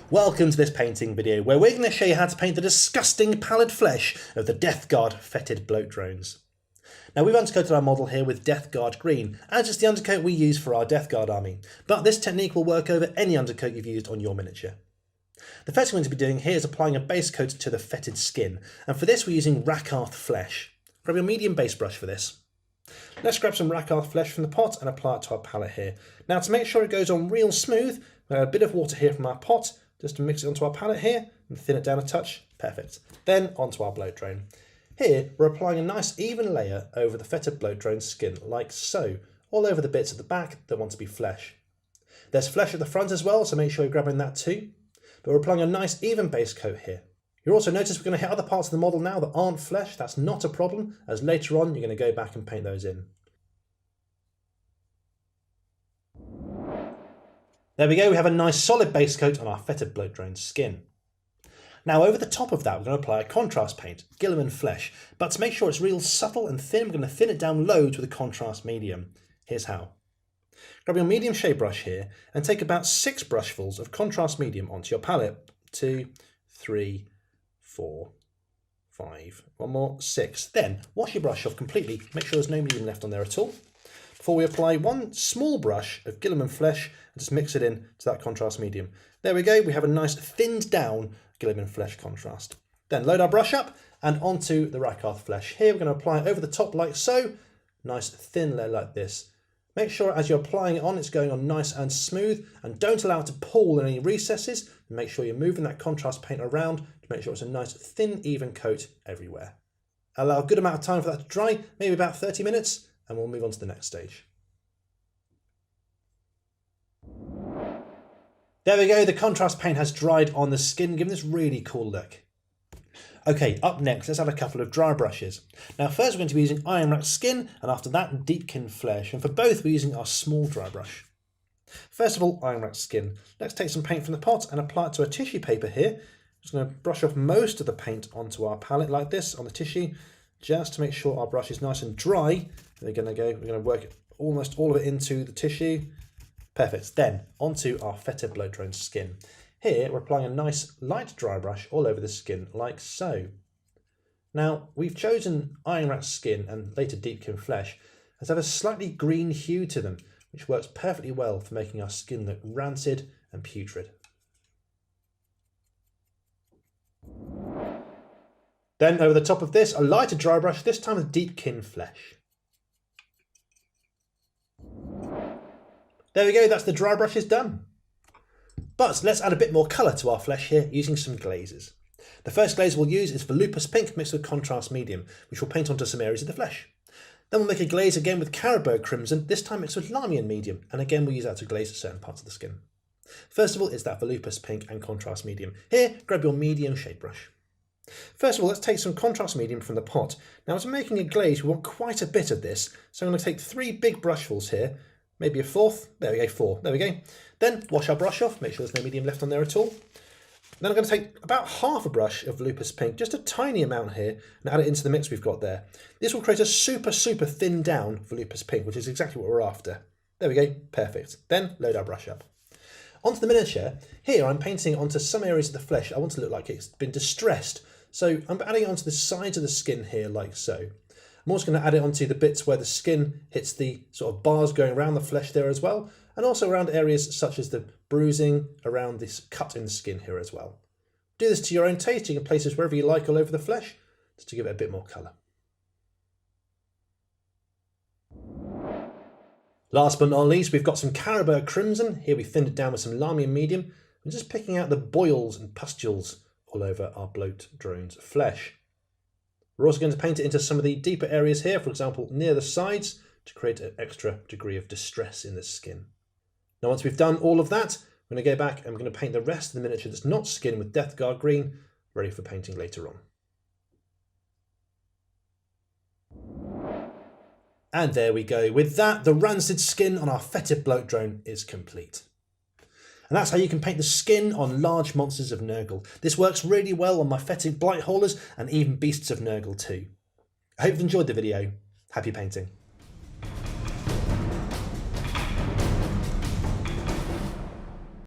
Welcome to this painting video where we're going to show you how to paint the disgusting pallid flesh of the Death Guard fetid bloat drones. Now we've undercoated our model here with Death Guard green, as is the undercoat we use for our Death Guard army, but this technique will work over any undercoat you've used on your miniature. The first thing we're going to be doing here is applying a base coat to the fetid skin, and for this we're using Rakarth flesh. Grab your medium base brush for this. Let's grab some Rakarth flesh from the pot and apply it to our palette here. Now to make sure it goes on real smooth, we'll add a bit of water here from our pot, just to mix it onto our palette here and thin it down a touch. Perfect. Then onto our bloat drone. Here we're applying a nice even layer over the fetid bloat drone's skin, like so, all over the bits at the back that want to be flesh. There's flesh at the front as well, so make sure you're grabbing that too. But we're applying a nice even base coat here. You'll also notice we're going to hit other parts of the model now that aren't flesh. That's not a problem, as later on you're going to go back and paint those in. There we go, we have a nice solid base coat on our fetid bloat drone's skin. Now over the top of that we're going to apply a contrast paint, Guilliman flesh, but to make sure it's real subtle and thin, we're going to thin it down loads with a contrast medium. Here's how. Grab your medium shade brush here and take about 6 brushfuls of contrast medium onto your palette. 2, 3, 4, 5, one more, 6. Then wash your brush off completely, make sure there's no medium left on there at all. Before we apply one small brush of Guilliman flesh and just mix it in to that contrast medium. There we go, we have a nice thinned down Guilliman flesh contrast. Then load our brush up and onto the Rakarth flesh. Here we're going to apply it over the top like so, nice thin layer like this. Make sure as you're applying it on, it's going on nice and smooth, and don't allow it to pool in any recesses. Make sure you're moving that contrast paint around to make sure it's a nice thin even coat everywhere. Allow a good amount of time for that to dry, maybe about 30 minutes, and we'll move on to the next stage. There we go, the contrast paint has dried on the skin, giving this really cool look. Okay, up next, let's add a couple of dry brushes. Now first we're going to be using Ironrack skin, and after that Deepkin flesh, and for both we're using our small dry brush. First of all, Ironrack skin. Let's take some paint from the pot and apply it to a tissue paper here. Just going to brush off most of the paint onto our palette like this on the tissue, just to make sure our brush is nice and dry. We're going to work almost all of it into the tissue. Perfect. Then onto our fetid bloat drone's skin. Here we're applying a nice light dry brush all over the skin like so. Now we've chosen Ironrack skin and later Deepkin flesh as have a slightly green hue to them, which works perfectly well for making our skin look rancid and putrid. Then over the top of this, a lighter dry brush, this time with Deepkin flesh. There we go, that's the dry brushes done. But let's add a bit more colour to our flesh here using some glazes. The first glaze we'll use is Volupus pink mixed with contrast medium, which we'll paint onto some areas of the flesh. Then we'll make a glaze again with Caribou crimson, this time mixed with Lamian medium, and again we'll use that to glaze certain parts of the skin. First of all is that Volupus pink and contrast medium. Here, grab your medium shade brush. First of all, let's take some contrast medium from the pot. Now as we're making a glaze, we want quite a bit of this, so I'm going to take 3 big brushfuls here, maybe a 4th, there we go, 4, there we go. Then wash our brush off, make sure there's no medium left on there at all. Then I'm going to take about half a brush of Volupus pink, just a tiny amount here, and add it into the mix we've got there. This will create a super thin down Volupus pink, which is exactly what we're after. There we go, perfect. Then load our brush up. Onto the miniature. Here I'm painting onto some areas of the flesh I want to look like it's been distressed. So I'm adding it onto the sides of the skin here like so. I'm also going to add it onto the bits where the skin hits the sort of bars going around the flesh there as well, and also around areas such as the bruising around this cut in the skin here as well. Do this to your own taste. You can place this wherever you like all over the flesh, just to give it a bit more colour. Last but not least, we've got some Caribou crimson. Here we thinned it down with some Lamian medium, and just picking out the boils and pustules all over our bloat drone's flesh. We're also going to paint it into some of the deeper areas here, for example near the sides, to create an extra degree of distress in the skin. Now once we've done all of that, we're going to go back and we're going to paint the rest of the miniature that's not skin with Death Guard green, ready for painting later on. And there we go. With that, the rancid skin on our fetid bloat drone is complete. And that's how you can paint the skin on large monsters of Nurgle. This works really well on my fetid blight haulers and even beasts of Nurgle too. I hope you've enjoyed the video. Happy painting.